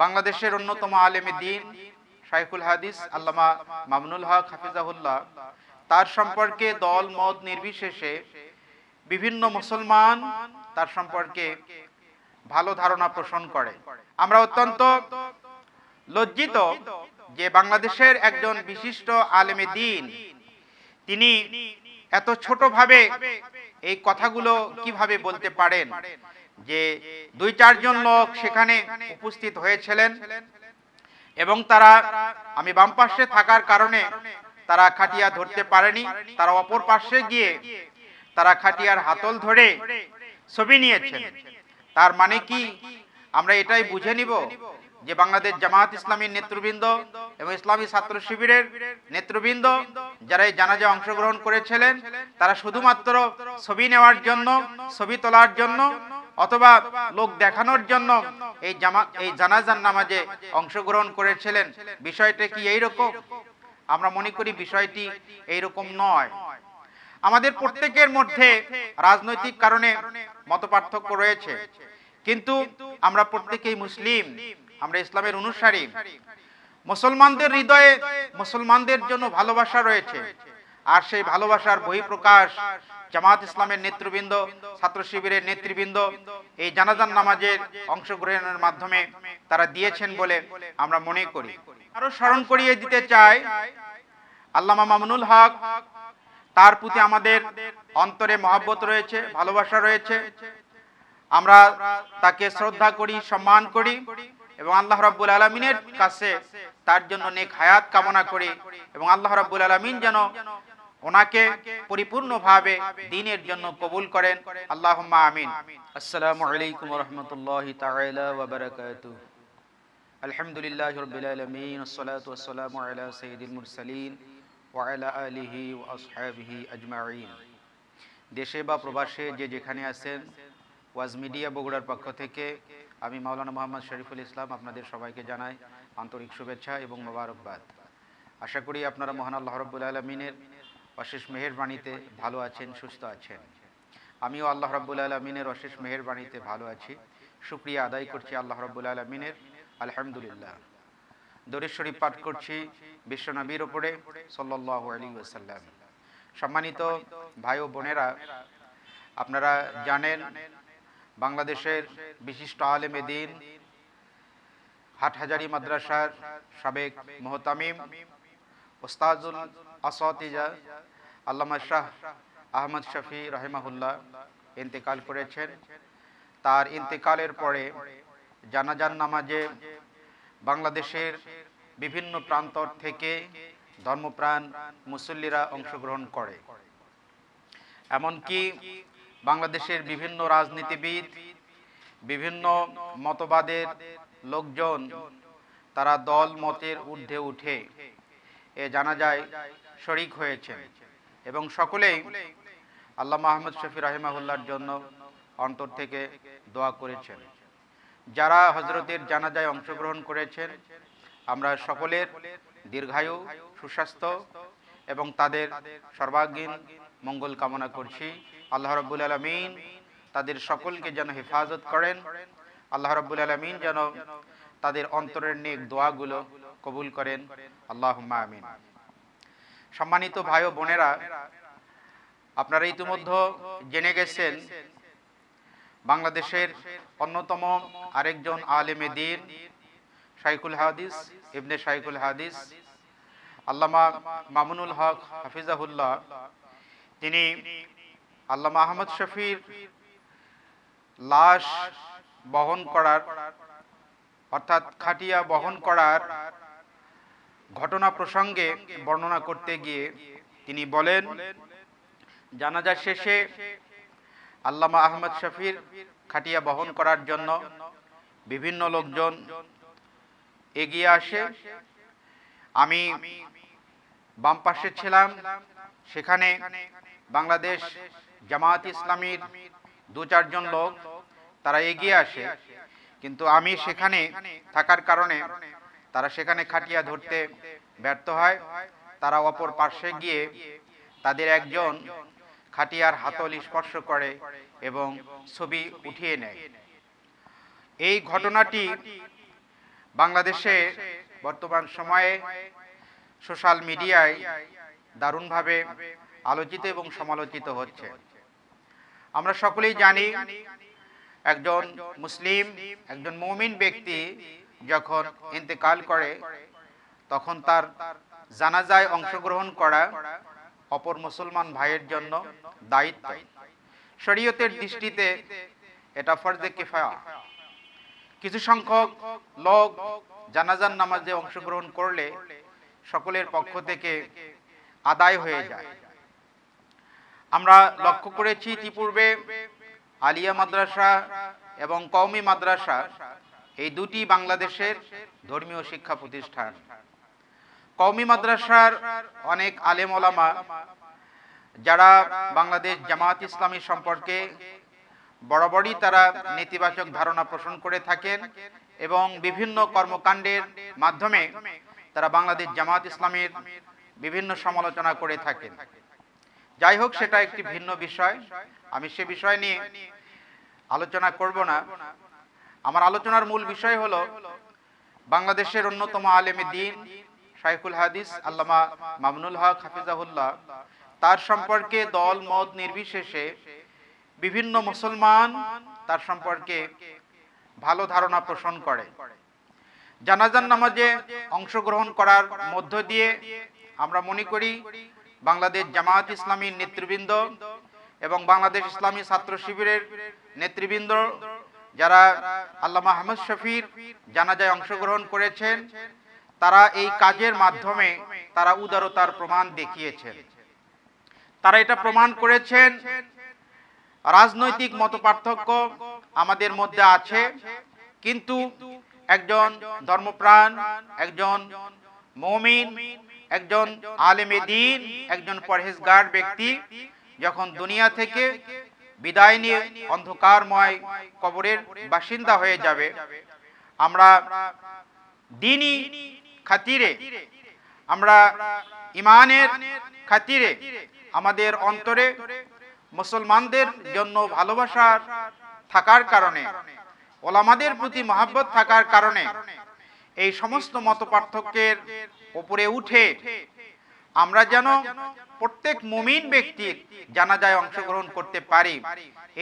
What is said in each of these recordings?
বাংলাদেশের অন্যতম আলেমে দ্বীন শাইখুল হাদিস আল্লামা মামুনুল হক হাফিজাহুল্লাহ, তার সম্পর্কে দল মত নির্বিশেষে বিভিন্ন মুসলমান তার সম্পর্কে ভালো ধারণা পোষণ করে। আমরা অত্যন্ত লজ্জিত যে বাংলাদেশের একজন বিশিষ্ট আলেমে দ্বীন তিনি এত ছোটভাবে এই কথাগুলো কিভাবে বলতে পারেন যে 2-4 জন লোক সেখানে উপস্থিত হয়েছিলেন এবং তারা, আমি বাম পাশে থাকার কারণে তারা খাটিয়া ধরতে পারেনি, তারা অপর পাশে গিয়ে তারা খাটিয়ার হাতল ধরে ছবি নিয়েছেন। তার মানে কি আমরা এটাই বুঝে নিব যে বাংলাদেশ জামায়াত ইসলামীর নেতৃবৃন্দ এবং ইসলামী ছাত্র শিবিরের নেতৃবৃন্দ যারা এই জানাজায় অংশগ্রহণ করেছিলেন তারা শুধুমাত্র ছবি নেওয়ার জন্য, ছবি তোলার জন্য অথবা লোক দেখানোর জন্য এই জানাজার নামাজে অংশগ্রহণ করেছিলেন? বিষয়টা কি এইরকম? আমরা মনে করি বিষয়টি এইরকম নয়। আমাদের প্রত্যেকের মধ্যে রাজনৈতিক কারণে মতপার্থক্য রয়েছে, কিন্তু আমরা প্রত্যেকেই মুসলিম, আমরা ইসলামের অনুসারী। মুসলমানদের হৃদয়ে মুসলমানদের জন্য ভালোবাসা রয়েছে, আর সেই ভালোবাসার বহিঃপ্রকাশ জামাত ইসলামের নেতৃবৃন্দ, ছাত্র শিবিরের নেতৃবৃন্দ এই জানাজার নামাজের অংশগ্রহণের মাধ্যমে তারা দিয়েছেন বলে আমরা মনে করি। আরো স্মরণ করিয়ে দিতে চাই, আল্লামা মামুনুল হক, তার প্রতি আমাদের অন্তরে মহব্বত রয়েছে, ভালোবাসা রয়েছে। আমরা তাকে শ্রদ্ধা করি, সম্মান করি এবং আল্লাহ রাব্বুল আলামিনের কাছে তার জন্য নেক হায়াত কামনা করি এবং আল্লাহ রাব্বুল আলামিন যেন ওনাকে পরিপূর্ণভাবে দ্বীনের জন্য কবুল করেন। আল্লাহুম্মা আমিন। আসসালামু আলাইকুম ওয়া রাহমাতুল্লাহি তাআলা ওয়া বারাকাতুহু। আলহামদুলিল্লাহি রাব্বিল আলামিন, আসসালাতু ওয়াসসালামু আলা সাইয়্যিদিল মুরসালিন ওয়া আলা আলিহি ওয়া আসহাবিহি আজমাইন। দেশে বা প্রবাসে যে যেখানে আছেন, ওয়াজ মিডিয়া বগুড়ার পক্ষ থেকে আমি মাওলানা মোহাম্মদ শরীফুল ইসলাম আপনাদের সবাইকে জানাই আন্তরিক শুভেচ্ছা এবং মোবারকবাদ। আশা করি আপনারা মহান আল্লাহ রাব্বুল আলামিনের অশেষ মেহেরবাণীতে ভালো আছেন, সুস্থ আছেন। আমিও আল্লাহ রাব্বুল আলামিনের অশেষ মেহেরবাণীতে ভালো আছি। শুকরিয়া আদায় করছি আল্লাহ রাব্বুল আলামিনের, আলহামদুলিল্লাহ। দরুদ শরীফ পাঠ করছি বিশ্বনবীর উপরে সাল্লাল্লাহু আলাইহি ওয়াসাল্লাম। সম্মানিত ভাই ও বোনেরা, আপনারা জানেন বাংলাদেশের বিশিষ্ট আলেমে দ্বীন, হাটহাজারী মাদ্রাসার সাবেক মুহতামিম, ওস্তাজুল আসাতিজা আল্লামা শাহ আহমদ শফি রাহিমাহুল্লাহ ইন্তেকাল করেছেন। তার ইন্তেকালের পরে জানাজার নামাজে বাংলাদেশের বিভিন্ন প্রান্তর থেকে ধর্মপ্রাণ মুসল্লিরা অংশগ্রহণ করে। এমনকি বাংলাদেশের বিভিন্ন রাজনীতিবিদ, বিভিন্ন মতবাদের লোকজন তারা দল মতের ঊর্ধ্বে উঠে এ জানাজায় শরীক হয়েছেন এবং সকলেই আল্লামা আহমদ শফি রাহিমাহুল্লাহর জন্য অন্তর থেকে দোয়া করেছেন। যারা হযরতের জানাজায় অংশগ্রহণ করেছেন, আমরা সকলের দীর্ঘায়ু, সুস্বাস্থ্য এবং তাদের সর্বাঙ্গীন মঙ্গল কামনা করছি। আল্লাহ রাব্বুল আলামিন তাদের সকলকে যেন হেফাজত করেন। আল্লাহ রাব্বুল আলামিন যেন তাদের অন্তরের নেক দোয়াগুলো কবুল করেন। আল্লাহুম্মা আমিন। সম্মানিত ভাই ও বোনেরা, আপনারা ইতিমধ্যে জেনে গেছেন বাংলাদেশের অন্যতম আরেকজন আলেমে দ্বীন শাইখুল হাদিস ইবনে শাইখুল হাদিস আল্লামা মামুনুল হক হাফিজাহুল্লাহ, তিনি আল্লামা আহমদ শফির লাশ বহন করার, অর্থাৎ খাটিয়া বহন করার ঘটনা প্রসঙ্গে বর্ণনা করতে গিয়ে তিনি বলেন, জানাজা শেষে আল্লামা আহমদ শফির খাটিয়া বহন করার জন্য বিভিন্ন লোকজন এগিয়ে আসে। আমি বাম পাশে ছিলাম, সেখানে বাংলাদেশ জামায়াত ইসলামীর 2-4 জন লোক তারা এগিয়ে আসে, কিন্তু আমি সেখানে থাকার কারণে তারা সেখানে খাটিয়া ধরতে ব্যর্থ হয়। তারা অপর পাশে গিয়ে তাদের একজন খাটিয়ার হাতল স্পর্শ করে এবং ছবি উঠিয়ে নেয়। এই ঘটনাটি বাংলাদেশে বর্তমান সময়ে সোশ্যাল মিডিয়ায় দারুণভাবে আলোচিত এবং সমালোচিত হচ্ছে। আমরা সকলেই জানি একজন মুসলিম, একজন মুমিন ব্যক্তি যখন ইন্তেকাল করে তখন তার জানাজায় অংশগ্রহণ করা অপর মুসলমান ভাইয়ের জন্য দায়িত্ব। শরীয়তের দৃষ্টিতে এটা ফরজে কিফায়া। কিছু সংখ্যক লোক জানাজার নামাজে অংশগ্রহণ করলে সকলের পক্ষ থেকে আদায় হয়ে যায়। আমরা লক্ষ্য করেছি ইতিপূর্বে আলিয়া মাদ্রাসা এবং কওমি মাদ্রাসা এই দুটি বাংলাদেশের ধর্মীয় শিক্ষা প্রতিষ্ঠান। কওমি মাদ্রাসার অনেক আলেম ওলামা যারা বাংলাদেশ জামাত ইসলামী সম্পর্কে বরাবরই তারা নেতিবাচক ধারণা পোষণ করে থাকেন এবং বিভিন্ন কর্মকাণ্ডের মাধ্যমে তারা বাংলাদেশ জামাত ইসলামীর বিভিন্ন সমালোচনা করে থাকেন। যাই হোক, সেটা একটি ভিন্ন বিষয়, আমি সে বিষয় নিয়ে আলোচনা করব না। আমার আলোচনার মূল বিষয় হলো বাংলাদেশের অন্যতম আলেমে দ্বীন শাইখুল হাদিস আল্লামা মামুনুল হক হাফিজাহুল্লাহ, তার সম্পর্কে দল মত নির্বিশেষে বিভিন্ন মুসলমান তার সম্পর্কে ভালো ধারণা পোষণ করে। জানাজার নামাজে অংশগ্রহণ করার মধ্য দিয়ে আমরা মনে করি বাংলাদেশ জামাত ইসলামীর নেতৃবৃন্দ এবং বাংলাদেশ ইসলামী ছাত্র শিবিরের নেতৃবৃন্দ যারা আল্লামা আহমদ শফির জানাজায় অংশগ্রহণ করেছেন, তারা এই কাজের মাধ্যমে তারা উদারতার প্রমাণ দেখিয়েছেন। তারা এটা প্রমাণ করেছেন রাজনৈতিক মতপার্থক্য আমাদের মধ্যে আছে, কিন্তু একজন ধর্মপ্রাণ, একজন মুমিন, একজন আলেমে দ্বীন, একজন পরহেজগার ব্যক্তি যখন দুনিয়া থেকে বিদায় নিয়ে অন্ধকারময় কবরের বাসিন্দা হয়ে যাবে, আমরা দ্বীনি খাতিরে, আমরা ইমানের খাতিরে আমাদের অন্তরে মুসলমানদের জন্য ভালোবাসা থাকার কারণে, ওলামাদের প্রতি মহব্বত থাকার কারণে এই সমস্ত মতপার্থক্যের উপরে উঠে আমরা যেন প্রত্যেক মুমিন ব্যক্তির জানাজায় অংশগ্রহণ করতে পারি,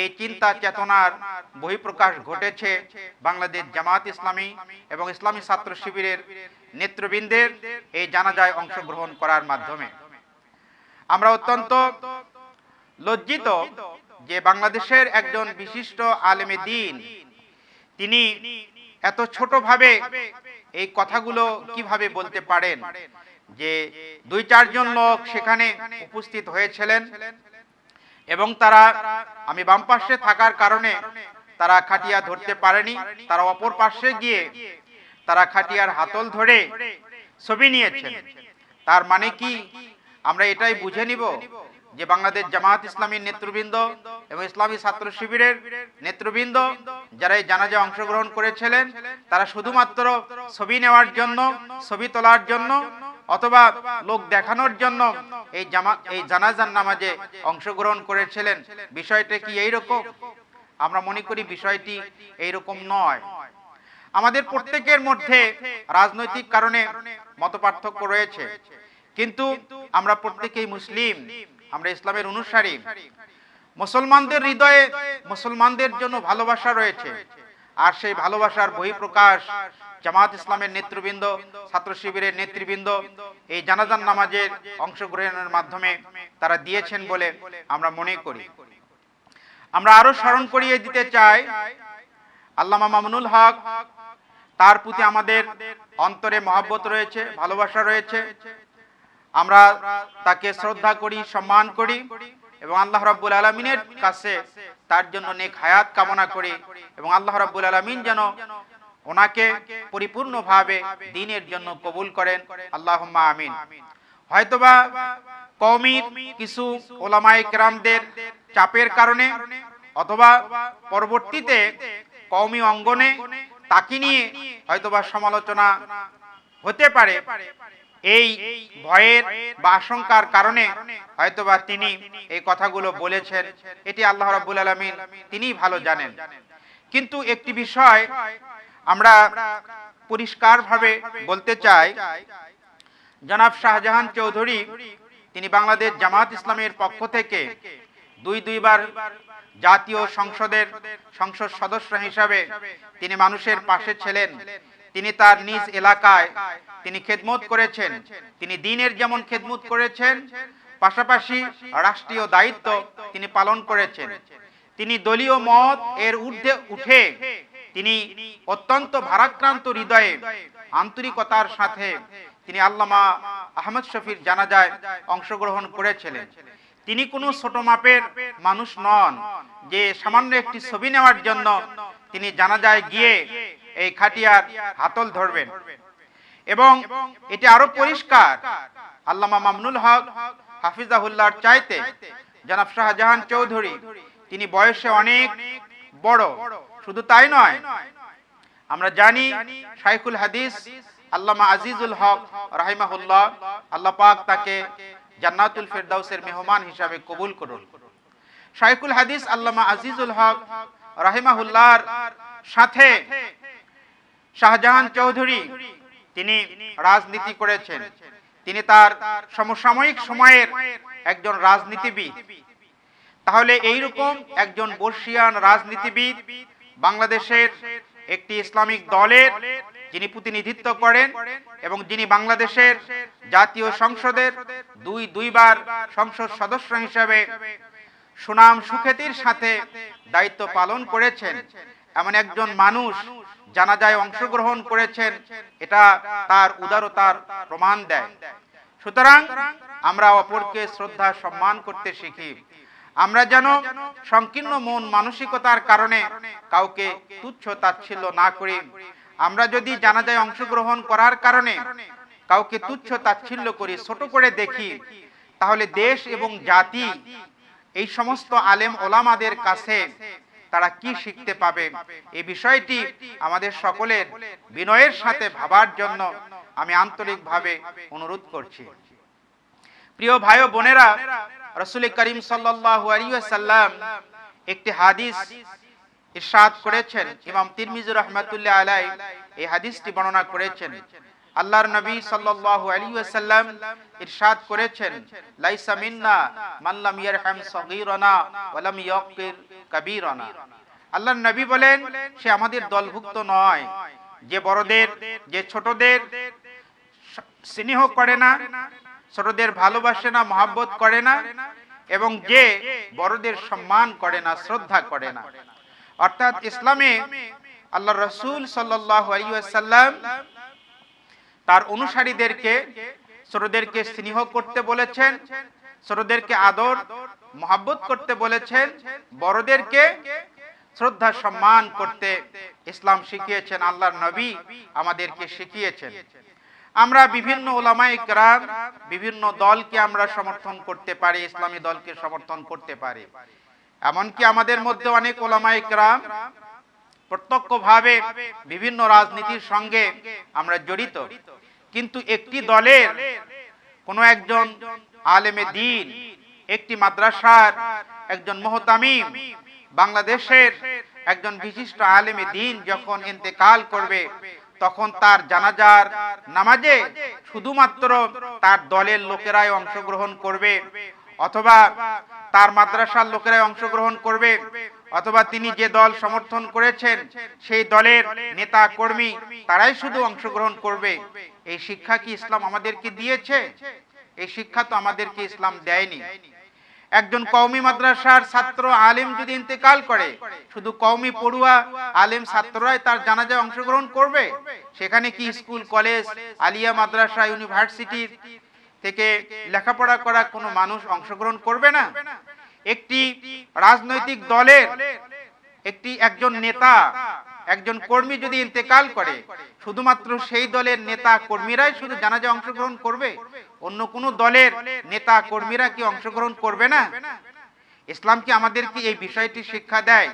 এই চিন্তা চেতনার বহিঃপ্রকাশ ঘটেছে বাংলাদেশ জামাত ইসলামী এবং ইসলামী ছাত্র শিবিরের নেতৃবৃন্দের এই জানাজায় অংশগ্রহণ করার মাধ্যমে। আমরা অত্যন্ত লজ্জিত যে বাংলাদেশের একজন বিশিষ্ট আলেমে দ্বীন তিনি এত ছোটভাবে এই কথাগুলো কিভাবে বলতে পারেন, যে 2-4 জন লোক সেখানে উপস্থিত হয়েছিলেন এবং তারা, আমি বাম পাশে থাকার কারণে তারা খাটিয়া ধরতে পারেনি, তারা অপর পাশে গিয়ে তারা খাটিয়ার হাতল ধরে ছবি নিয়েছেন। তার মানে কি আমরা এটাই বুঝে নিব যে বাংলাদেশ জামাত ইসলামীর নেতৃবৃন্দ এবং ইসলামী ছাত্র শিবিরের নেতৃবৃন্দ যারা এই জানাজায় অংশগ্রহণ করেছিলেন তারা শুধুমাত্র ছবি নেওয়ার জন্য, ছবি তোলার জন্য অথবা লোক দেখানোর জন্য এই জানাজার নামাজে অংশগ্রহণ করেছিলেন? বিষয়টা কি এইরকম? আমরা মনে করি বিষয়টি এইরকম নয়। আমাদের প্রত্যেকের মধ্যে রাজনৈতিক কারণে মতপার্থক্য রয়েছে, কিন্তু আমরা প্রত্যেকেই মুসলিম, আমরা ইসলামের অনুসারী। মুসলমানদের হৃদয়ে মুসলমানদের জন্য ভালোবাসা রয়েছে, আর সেই ভালোবাসার বহিঃপ্রকাশ জামাত ইসলামের নেতৃবৃন্দ, ছাত্র শিবিরের নেতৃবৃন্দ এই জানাজার নামাজের অংশগ্রহণের মাধ্যমে তারা দিয়েছেন বলে আমরা মনে করি। আমরা আরো স্মরণ করিয়ে দিতে চাই আল্লামা মামুনুল হক, তার প্রতি আমাদের অন্তরে মহব্বত রয়েছে, ভালোবাসা রয়েছে। আমরা তাকে শ্রদ্ধা করি, সম্মান করি এবং আল্লাহ রাব্বুল আলামিনের কাছে তার জন্য নেক হায়াত কামনা করি এবং আল্লাহ রাব্বুল আলামিন যেন ওনাকে পরিপূর্ণভাবে দ্বীনের জন্য কবুল করেন, আল্লাহুম্মা আমিন। হয়তোবা কওমির কিছু ওলামায়ে কেরামদের চাপের কারণে অথবা পরবর্তীতে কওমি অঙ্গনে তাকে নিয়ে হয়তোবা সমালোচনা হতে পারে, এই ভয়ের বা আশঙ্কার কারণে হয়তোবা তিনি এই কথাগুলো বলেছেন। এটি আল্লাহ রাব্বুল আলামিন তিনিই ভালো জানেন। কিন্তু একটি বিষয় আমরা পরিষ্কারভাবে বলতে চাই, জনাব শাহজাহান চৌধুরী তিনি বাংলাদেশ জামাত ইসলামের পক্ষ থেকে দুইবার জাতীয় সংসদের সংসদ সদস্য হিসাবে তিনি মানুষের পাশে ছিলেন। তিনি তার নিজ এলাকায় তিনি খেদমত করেছেন। তিনি দ্বীনের যেমন খেদমত করেছেন, পাশাপাশি রাষ্ট্রীয় দায়িত্ব তিনি পালন করেছেন। তিনি দলীয় মত এর ঊর্ধ্বে উঠে তিনি অত্যন্ত ভারাক্রান্ত হৃদয়ে আন্তরিকতার সাথে তিনি আল্লামা আহমদ শফির জানাজায় অংশগ্রহণ করেছিলেন। তিনি কোনো ছোট মাপের মানুষ নন যে সামান্য একটি ছবি নেওয়ার জন্য তিনি জানাজায় গিয়ে এই খাটিয়ার হাতল ধরবেন। এবং এটি আরো পরিষ্কার, আল্লামা মামুনুল হক হাফিজাহুল্লাহর চাইতে জনাব শাহজাহান চৌধুরী তিনি বয়সে অনেক বড়। শুধু তাই নয়, আমরা জানি শাইখুল হাদিস আল্লামা আজিজুল হক রাহিমাহুল্লাহ, আল্লাহ পাক তাকে জান্নাতুল ফেরদাউসের মেহমান হিসাবে কবুল করুন। শাইখুল হাদিস আল্লামা আজিজুল হক রাহিমাহুল্লাহর সাথে শাহজাহান চৌধুরী তিনি রাজনীতি করেছেন। তিনি তার সমসাময়িক সময়ের একজন রাজনীতিবিদ। তাহলে এইরকম একজন বর্ষিয়ান রাজনীতিবিদ বাংলাদেশের একটি ইসলামিক দলের যিনি প্রতিনিধিত্ব করেন এবং যিনি বাংলাদেশের জাতীয় সংসদের দুইবার সংসদ সদস্য হিসেবে সুনাম সুখ্যাতির সাথে দায়িত্ব পালন করেছেন, এমন একজন মানুষ জানাজায় অংশগ্রহণ করেছেন, এটা তার উদারতার প্রমাণ দেয়। সুতরাং আমরা অপরকে শ্রদ্ধা সম্মান করতে শিখি। আমরা যেন সংকীর্ণ মন মানসিকতার কারণে কাউকে তুচ্ছ তাচ্ছিল্য না করি। আমরা যদি জানাজায় অংশগ্রহণ করার কারণে কাউকে তুচ্ছ তাচ্ছিল্য করি, ছোট করে দেখি, তাহলে দেশ এবং জাতি এই সমস্ত আলেম ওলামাদের কাছে তারা কি শিখতে পাবে, এই বিষয়টি আমাদের সকলের বিনয়ের সাথে ভাবার জন্য আমি আন্তরিকভাবে অনুরোধ করছি। প্রিয় ভাই ও বোনেরা, রাসূল করিম সাল্লাল্লাহু আলাইহি ওয়াসাল্লাম একটি হাদিস ইরশাদ করেছেন, ইমাম তিরমিজি রাহমাতুল্লাহ আলাইহি এই হাদিসটি বর্ণনা করেছেন। আল্লাহর নবী সাল্লাল্লাহু আলাইহি ওয়াসাল্লাম ইরশাদ করেছেন, লাইসা মিন্না মান লাম ইয়ারহাম সগীরানা ওয়া লাম ইয়াকির কাবীরানা। আল্লাহর নবী বলেন, সে আমাদের দলভুক্ত নয় যে বড়দের, যে ছোটদের স্নেহ করে না, ছোটদের ভালোবাসে না, মহব্বত করে না, এবং যে বড়দের সম্মান করে না, শ্রদ্ধা করে না। অর্থাৎ ইসলামে আল্লাহ রাসূল সাল্লাল্লাহু আলাইহি ওয়াসাল্লাম তার অনুসারীদেরকে ছোটদেরকে স্নেহ করতে বলেছেন, ছোটদেরকে আদর মহব্বত করতে বলেছেন, বড়দেরকে শ্রদ্ধা সম্মান করতে ইসলাম শিখিয়েছেন, আল্লাহর নবী আমাদেরকে শিখিয়েছেন। আমরা বিভিন্ন উলামায়ে কেরাম, বিভিন্ন দলকে আমরা সমর্থন করতে পারি, ইসলামী দলকে সমর্থন করতে পারি। এমনকি আমাদের মধ্যে অনেক উলামায়ে কেরাম প্রত্যক্ষভাবে বিভিন্ন রাজনীতির সঙ্গে আমরা জড়িত, কিন্তু একটি দলের কোনো একজন আলেমে দ্বীন, একটি মাদ্রাসার একজন মুহতামিম, বাংলাদেশের একজন বিশিষ্ট আলেমে দ্বীন যখন ইন্তেকাল করবে, তখন তার জানাজার নামাজে শুধুমাত্র তার দলের লোকেরাই অংশগ্রহণ করবে, অথবা তার মাদ্রাসার লোকেরাই অংশগ্রহণ করবে, অথবা তিনি যে দল সমর্থন করেছেন সেই দলের নেতা কর্মী তারাই শুধু অংশগ্রহণ করবে। এই শিক্ষা কি ইসলাম আমাদেরকে দিয়েছে? এই শিক্ষা তো আমাদেরকে ইসলাম দেয়নি। একজন কওমি মাদ্রাসার ছাত্র আলেম যদি ইন্তেকাল করে, শুধু কওমি পড়ুয়া আলেম ছাত্ররাই তার জানাজায় অংশগ্রহণ করবে? সেখানে কি স্কুল, কলেজ, আলিয়া মাদ্রাসা, ইউনিভার্সিটি থেকে লেখাপড়া করা কোনো মানুষ অংশগ্রহণ করবে না? একটি রাজনৈতিক দলের একজন নেতা, একজন কর্মী যদি ইন্তেকাল করে, শুধুমাত্র সেই দলের নেতা কর্মীরাই শুধু জানাজায় অংশগ্রহণ করবে? অন্য কোনো দলের নেতা কর্মীরা কি অংশগ্রহণ করবে না? ইসলাম কি আমাদেরকে এই বিষয়টি শিক্ষা দেয়?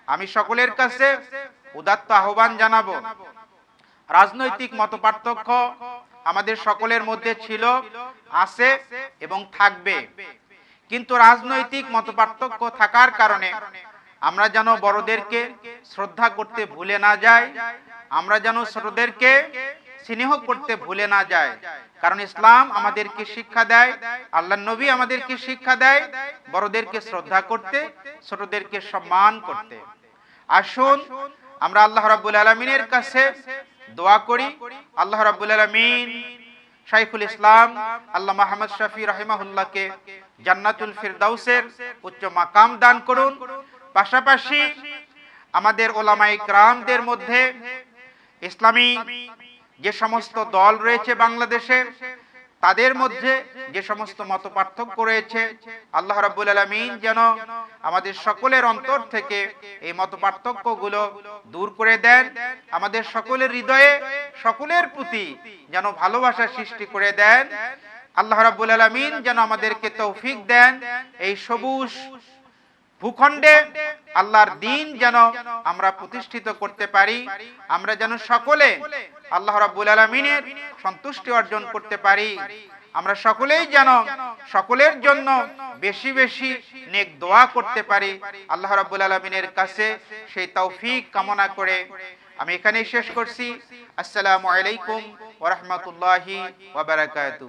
আমি সকলের কাছে উদাত্ত আহ্বান জানাবো, রাজনৈতিক মতপার্থক্য আমাদের সকলের মধ্যে ছিল, আছে এবং থাকবে, কিন্তু রাজনৈতিক মতপার্থক্য থাকার কারণে আমরা যেন বড়দেরকে শ্রদ্ধা করতে ভুলে না যাই, আমরা যেন ছোটদেরকে স্নেহ করতে ভুলে না যায়, কারণ ইসলাম আমাদেরকে শিক্ষা দেয়, আল্লাহর নবী আমাদেরকে শিক্ষা দেয় বড়দেরকে শ্রদ্ধা করতে, ছোটদেরকে সম্মান করতে। আসুন আমরা আল্লাহ রাব্বুল আলামিনের কাছে দোয়া করি, আল্লাহ রাব্বুল আলামিন শাইখুল ইসলাম আল্লামা আহমদ শফি রাহিমাহুল্লাহকে জান্নাতুল ফিরদাউসের উচ্চ মাকাম দান করুন। পাশাপাশি আমাদের ওলামায়ে কেরামদের মধ্যে ইসলামী যে সমস্ত দল রয়েছে বাংলাদেশে, তাদের মধ্যে যে সমস্ত মত পার্থক্য রয়েছে, আল্লাহ রাব্বুল আলামিন যেন আমাদের সকলের অন্তর থেকে এই মত পার্থক্যগুলো দূর করে দেন, আমাদের সকলের হৃদয়ে সকলের প্রতি যেন ভালোবাসা সৃষ্টি করে দেন। আল্লাহ রাব্বুল আলামিন যেন আমাদেরকে তৌফিক দেন এই সবুজ ভূখণ্ডে আল্লাহর দ্বীন যেন আমরা প্রতিষ্ঠিত করতে পারি, আমরা যেন সকলে আল্লাহ রাব্বুল আলামিনের সন্তুষ্টি অর্জন করতে পারি, আমরা সকলেই যেন সকলের জন্য বেশি বেশি নেক দোয়া করতে পারি। আল্লাহ রাব্বুল আলামিনের কাছে সেই তৌফিক কামনা করে আমি এখানেই শেষ করছি। আসসালামু আলাইকুম ওয়া রাহমাতুল্লাহি ওয়া বারাকাতুহু।